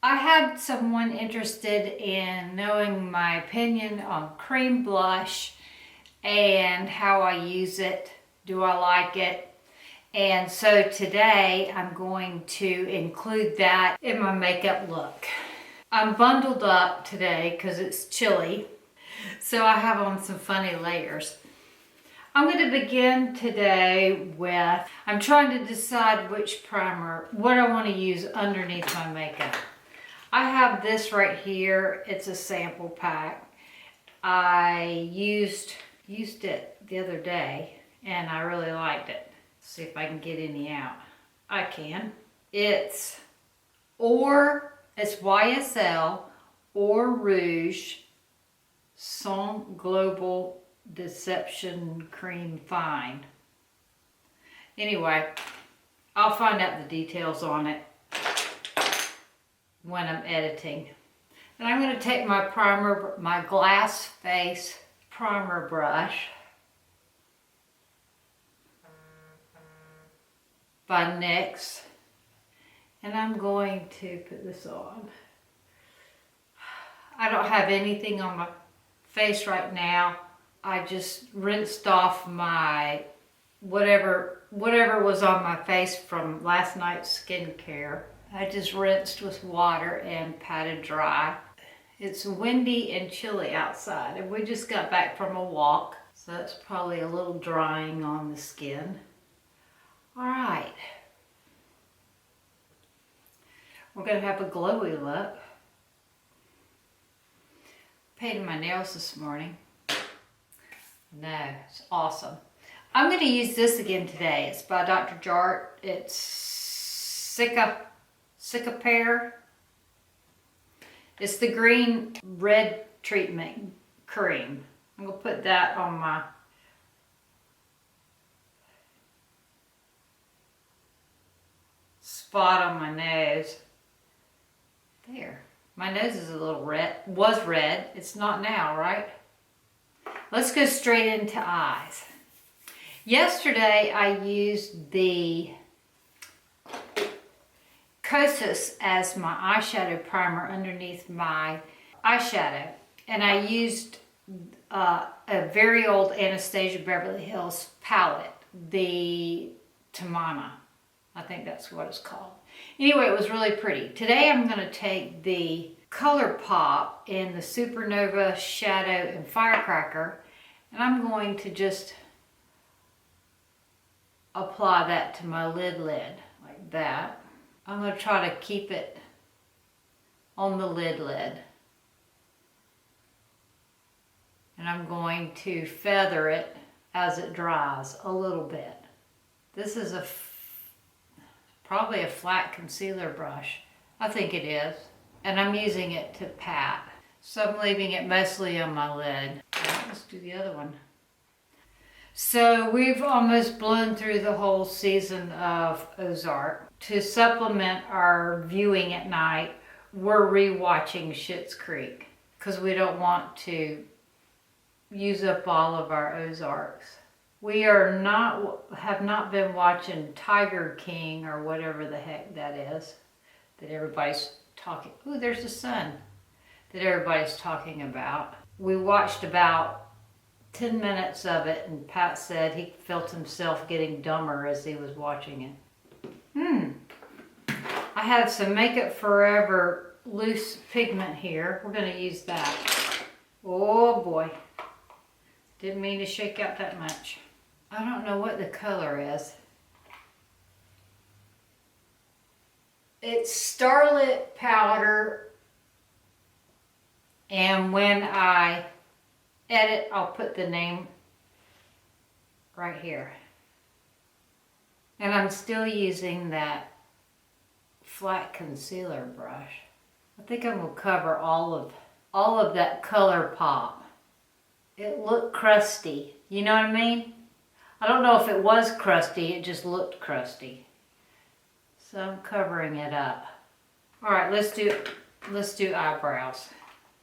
I had someone interested in knowing my opinion on cream blush and how I use it. Do I like it? And so today I'm going to include that in my makeup look. I'm bundled up today because it's chilly, so I have on some funny layers. I'm going to begin today with, I'm trying to decide which primer, what I want to use underneath my makeup. I have this right here. It's a sample pack. I used it the other day and I really liked it. Let's see if I can get any out. I can. It's YSL Or Rouge Global Deception Cream Fine. Anyway, I'll find out the details on it when I'm editing. And I'm going to take my primer, my glass face primer brush by NYX, and I'm going to put this on. I don't have anything on my face right now. I just rinsed off my whatever was on my face from last night's skincare. I just rinsed with water and patted dry. It's windy and chilly outside, and we just got back from a walk, so that's probably a little drying on the skin. All right, we're gonna have a glowy look. Painted my nails this morning. No, it's awesome. I'm gonna use this again today. It's by Dr. Jart. It's Cicapare. It's the green red treatment cream. I'm gonna put that on my spot on my nose. There. My nose is a little red. Was red. It's not now, right? Let's go straight into eyes. Yesterday I used the Kosas as my eyeshadow primer underneath my eyeshadow, and I used a very old Anastasia Beverly Hills palette, the Tamana. I think that's what it's called. Anyway, it was really pretty. Today I'm going to take the ColourPop in the Supernova Shadow and Firecracker, and I'm going to just apply that to my lid like that. I'm going to try to keep it on the lid. And I'm going to feather it as it dries a little bit. This is probably a flat concealer brush. I think it is. And I'm using it to pat. So I'm leaving it mostly on my lid. Let's do the other one. So we've almost blown through the whole season of Ozark. To supplement our viewing at night, we're rewatching Schitt's Creek because we don't want to use up all of our Ozarks. We have not been watching Tiger King or whatever the heck that is that everybody's talking. Ooh, there's the sun that everybody's talking about. We watched about 10 minutes of it, and Pat said he felt himself getting dumber as he was watching it. I have some Makeup Forever loose pigment here. We're going to use that. Oh boy. Didn't mean to shake out that much. I don't know what the color is. It's Starlit Powder, and when I edit, I'll put the name right here. And I'm still using that flat concealer brush. I think I'm gonna cover all of that ColourPop. It looked crusty. You know what I mean? I don't know if it was crusty, it just looked crusty. So I'm covering it up. All right, let's do eyebrows.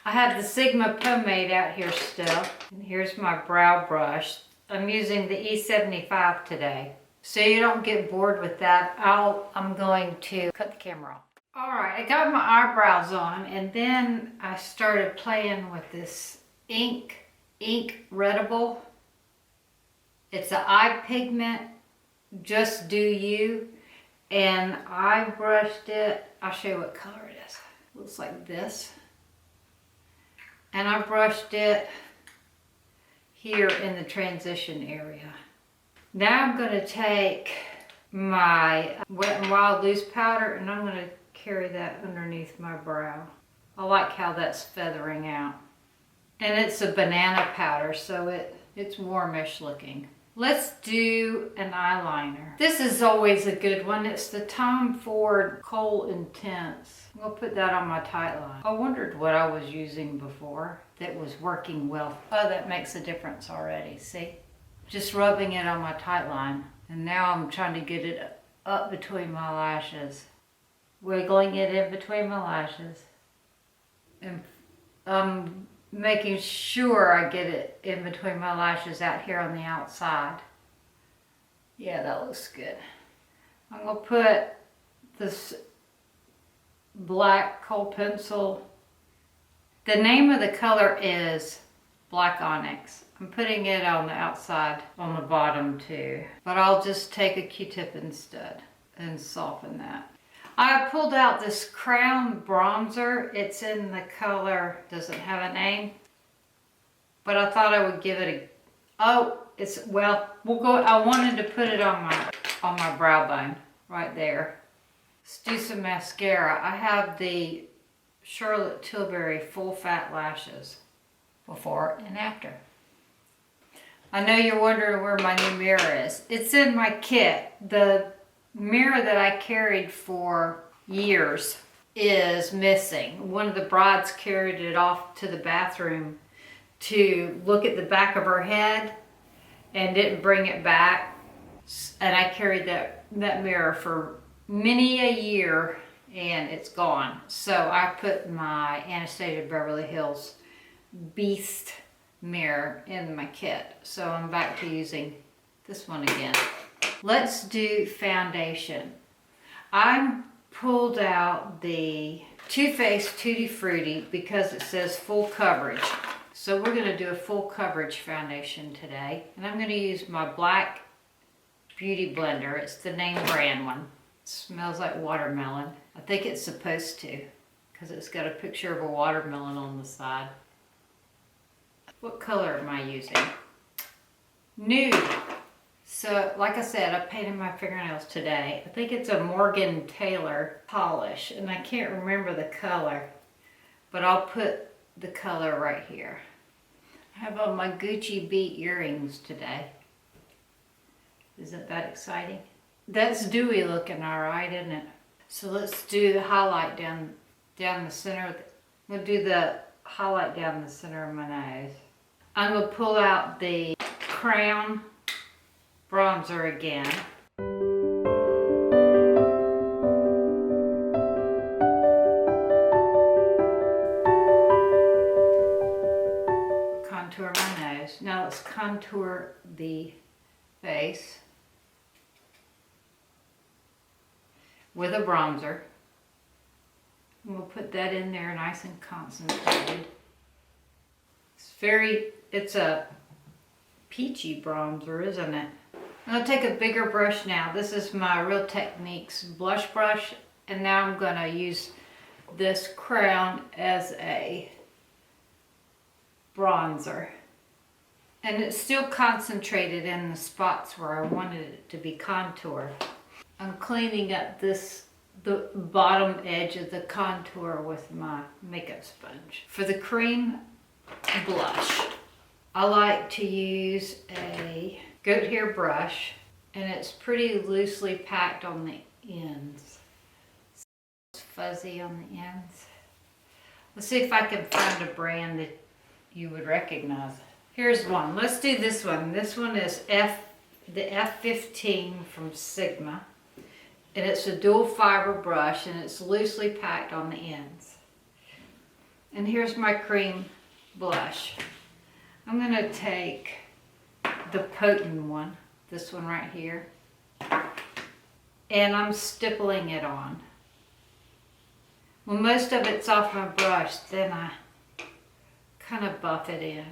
I have the Sigma pomade out here still. And here's my brow brush. I'm using the E75 today. So you don't get bored with that, I'm going to cut the camera off. All right, I got my eyebrows on, and then I started playing with this Inc-redible. It's an eye pigment, Just Do You, and I brushed it. I'll show you what color it is. It looks like this. And I brushed it here in the transition area. Now I'm going to take my Wet n Wild loose powder, and I'm going to carry that underneath my brow. I like how that's feathering out. And it's a banana powder, so it's warmish looking. Let's do an eyeliner. This is always a good one. It's the Ford Kohl Intense. I'm gonna put that on my tightline. I wondered what I was using before that was working well. Oh, that makes a difference already, see? Just rubbing it on my tightline. And now I'm trying to get it up between my lashes. Wiggling it in between my lashes. And I'm making sure I get it in between my lashes out here on the outside. Yeah, that looks good. I'm going to put this black kohl pencil. The name of the color is Black Onyx. I'm putting it on the outside, on the bottom too. But I'll just take a Q-tip instead and soften that. I pulled out this Crown bronzer. It's in the color, doesn't have a name, but I thought I would give it I wanted to put it on my brow bone right there. Let's do some mascara. I have the Charlotte Tilbury Full Fat Lashes, before and after. I know you're wondering where my new mirror is. It's in my kit. The mirror that I carried for years is missing. One of the brides carried it off to the bathroom to look at the back of her head and didn't bring it back. And I carried that mirror for many a year and it's gone. So I put my Anastasia Beverly Hills Beast mirror in my kit. So I'm back to using this one again. Let's do foundation. I pulled out the Too Faced Tutti Frutti because it says full coverage. So we're going to do a full coverage foundation today. And I'm going to use my Black Beauty Blender. It's the name brand one. It smells like watermelon. I think it's supposed to because it's got a picture of a watermelon on the side. What color am I using? Nude. So, like I said, I painted my fingernails today. I think it's a Morgan Taylor polish, and I can't remember the color, but I'll put the color right here. I have on my Gucci beat earrings today. Isn't that exciting? That's dewy looking all right, isn't it? So let's do the highlight down the center. We'll do the highlight down the center of my nose. I'm going to pull out the Crown bronzer again. Contour my nose. Now let's contour the face with a bronzer. And we'll put that in there nice and concentrated. It's a peachy bronzer, isn't it? I'm going to take a bigger brush now. This is my Real Techniques blush brush, and now I'm going to use this Crown as a bronzer. And it's still concentrated in the spots where I wanted it to be contoured. I'm cleaning up the bottom edge of the contour with my makeup sponge. For the cream blush, I like to use a goat hair brush, and it's pretty loosely packed on the ends. It's fuzzy on the ends. Let's see if I can find a brand that you would recognize. Here's one. Let's do this one. This one is the F15 from Sigma, and it's a dual fiber brush, and it's loosely packed on the ends. And here's my cream blush. I'm going to take the potent one, this one right here, and I'm stippling it on. When most of it's off my brush, then I kind of buff it in.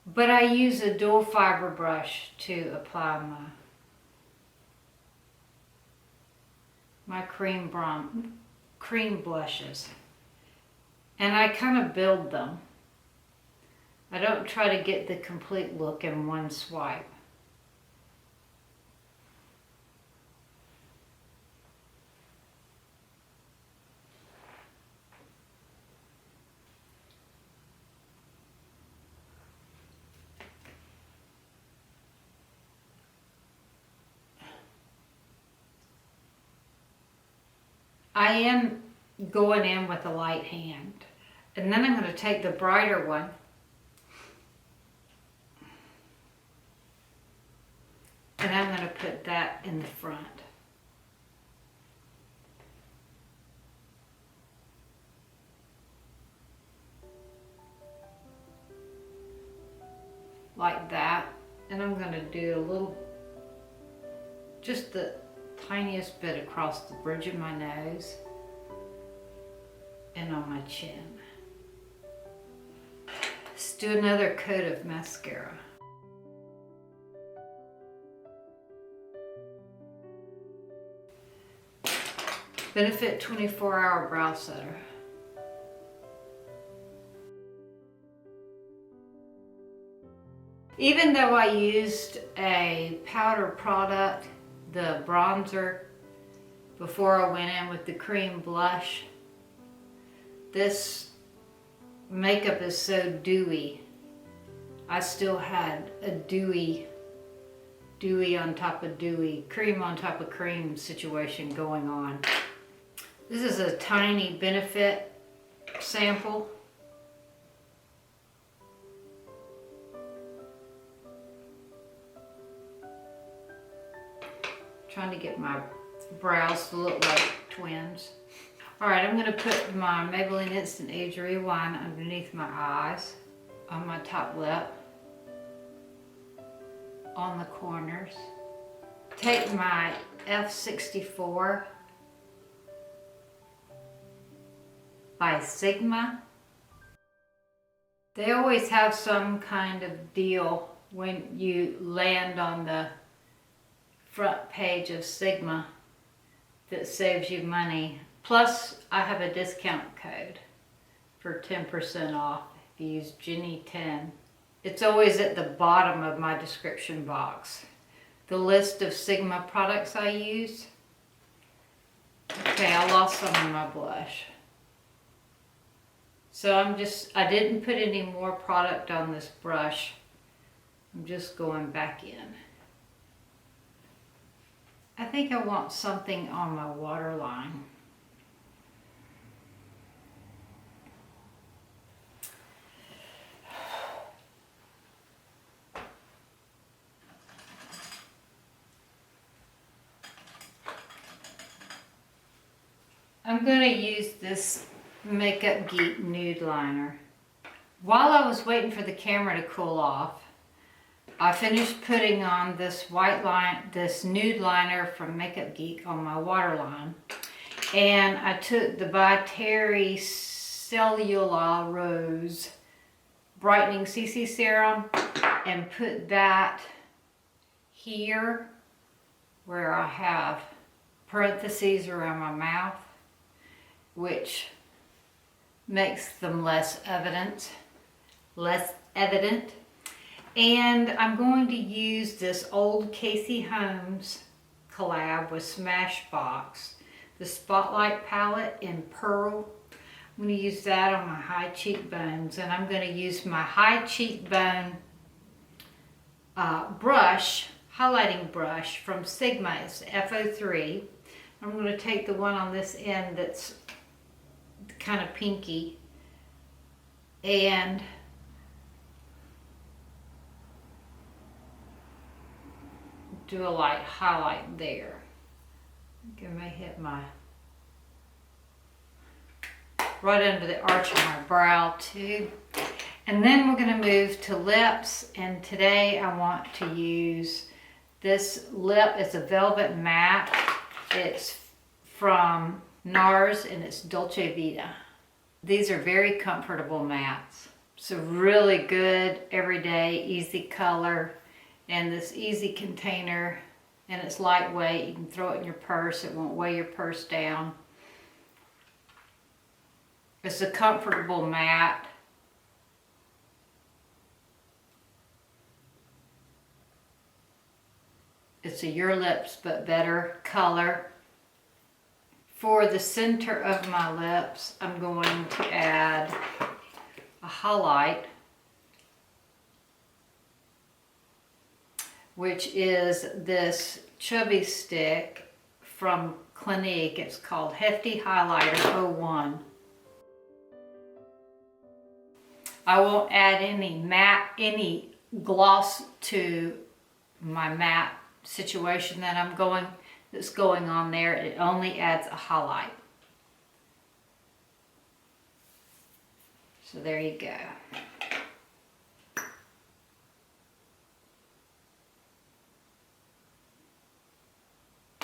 But I use a dual fiber brush to apply my cream blushes. And I kind of build them. I don't try to get the complete look in one swipe. I am going in with a light hand. And then I'm going to take the brighter one and I'm going to put that in the front. Like that. And I'm going to do a little, just the tiniest bit across the bridge of my nose and on my chin. Let's do another coat of mascara. Benefit 24-hour brow setter. Even though I used a powder product, the bronzer, before I went in with the cream blush, this makeup is so dewy. I still had a dewy on top of dewy, cream on top of cream situation going on. This is a tiny Benefit sample. Trying to get my brows to look like twins. Alright, I'm going to put my Maybelline Instant Age Rewind underneath my eyes, on my top lip, on the corners. Take my F64 by Sigma. They always have some kind of deal when you land on the front page of Sigma that saves you money. Plus, I have a discount code for 10% off if you use Jenny10. It's always at the bottom of my description box. The list of Sigma products I use. Okay, I lost some of my blush. So I didn't put any more product on this brush. I'm just going back in. I think I want something on my waterline. I'm going to use this Makeup Geek Nude liner. While I was waiting for the camera to cool off, I finished putting on this this nude liner from Makeup Geek on my waterline. And I took the by Terry Cellular Rose Brightening CC Serum and put that here where I have parentheses around my mouth, which makes them less evident. And I'm going to use this old Casey Holmes collab with Smashbox, the Spotlight palette in Pearl. I'm going to use that on my high cheekbones, and I'm going to use my high cheekbone brush, highlighting brush from Sigma. It's F03. I'm going to take the one on this end that's kind of pinky and do a light highlight there. I think I may hit my right under the arch of my brow too. And then we're going to move to lips, and today I want to use this lip. It's a velvet matte. It's from NARS and it's Dolce Vita. These are very comfortable mattes. So really good, everyday, easy color, and this easy container, and it's lightweight. You can throw it in your purse. It won't weigh your purse down. It's a comfortable matte. It's a Your Lips But Better color. For the center of my lips, I'm going to add a highlight, which is this chubby stick from Clinique. It's called Hefty Highlighter 01. I won't add any gloss to my matte situation that's going on there. It only adds a highlight. So there you go.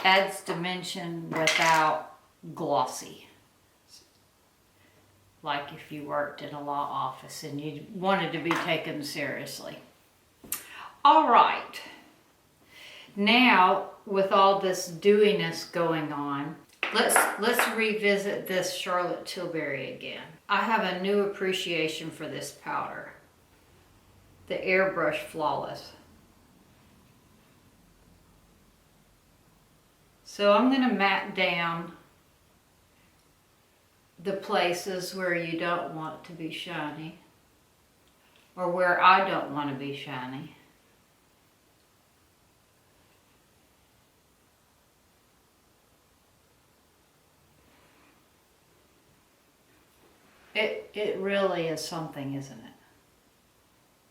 Adds dimension without glossy. Like if you worked in a law office and you wanted to be taken seriously. All right. Now, with all this dewiness going on, let's revisit this Charlotte Tilbury again. I have a new appreciation for this powder. The Airbrush Flawless. So I'm going to matte down the places where you don't want it to be shiny, or where I don't want to be shiny. It really is something, isn't it?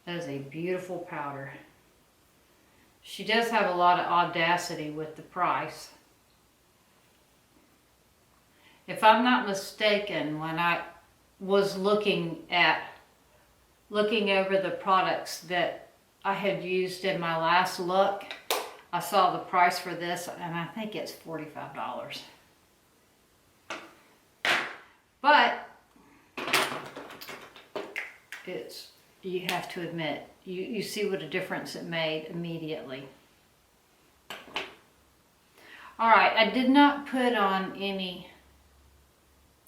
That is a beautiful powder. She does have a lot of audacity with the price. If I'm not mistaken, when I was looking over the products that I had used in my last look, I saw the price for this and I think it's $45. But you have to admit, you see what a difference it made immediately. All right, I did not put on any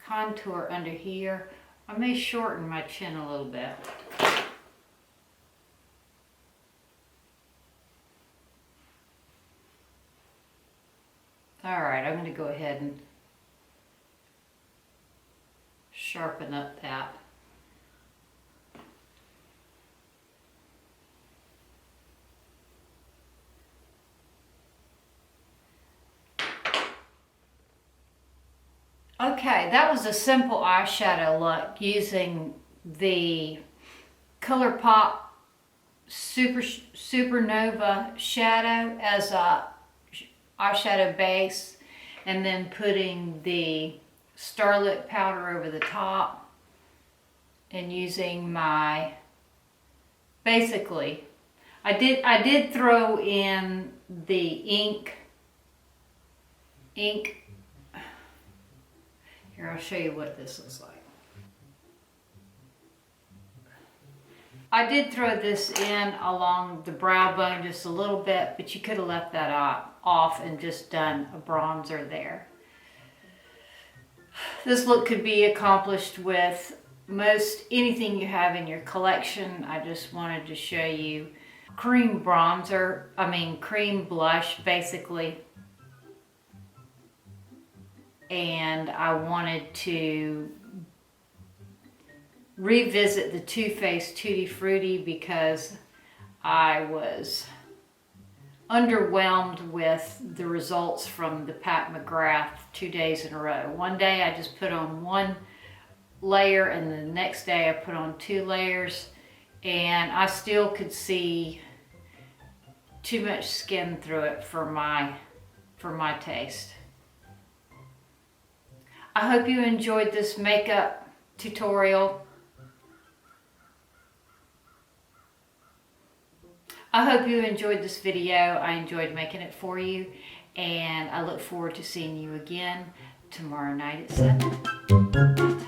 contour under here. I may shorten my chin a little bit. All right, I'm going to go ahead and sharpen up that. Okay, that was a simple eyeshadow look using the ColourPop Supernova shadow as a eyeshadow base, and then putting the Starlit powder over the top, and using my, basically, I did throw in the ink. Here, I'll show you what this looks like. I did throw this in along the brow bone just a little bit, but you could have left that off and just done a bronzer there. This look could be accomplished with most anything you have in your collection. I just wanted to show you cream blush, basically. And I wanted to revisit the Too Faced Tutti Frutti because I was underwhelmed with the results from the Pat McGrath 2 days in a row. One day I just put on one layer and the next day I put on 2 layers, and I still could see too much skin through it for my taste. I hope you enjoyed this makeup tutorial. I hope you enjoyed this video. I enjoyed making it for you, and I look forward to seeing you again tomorrow night at 7.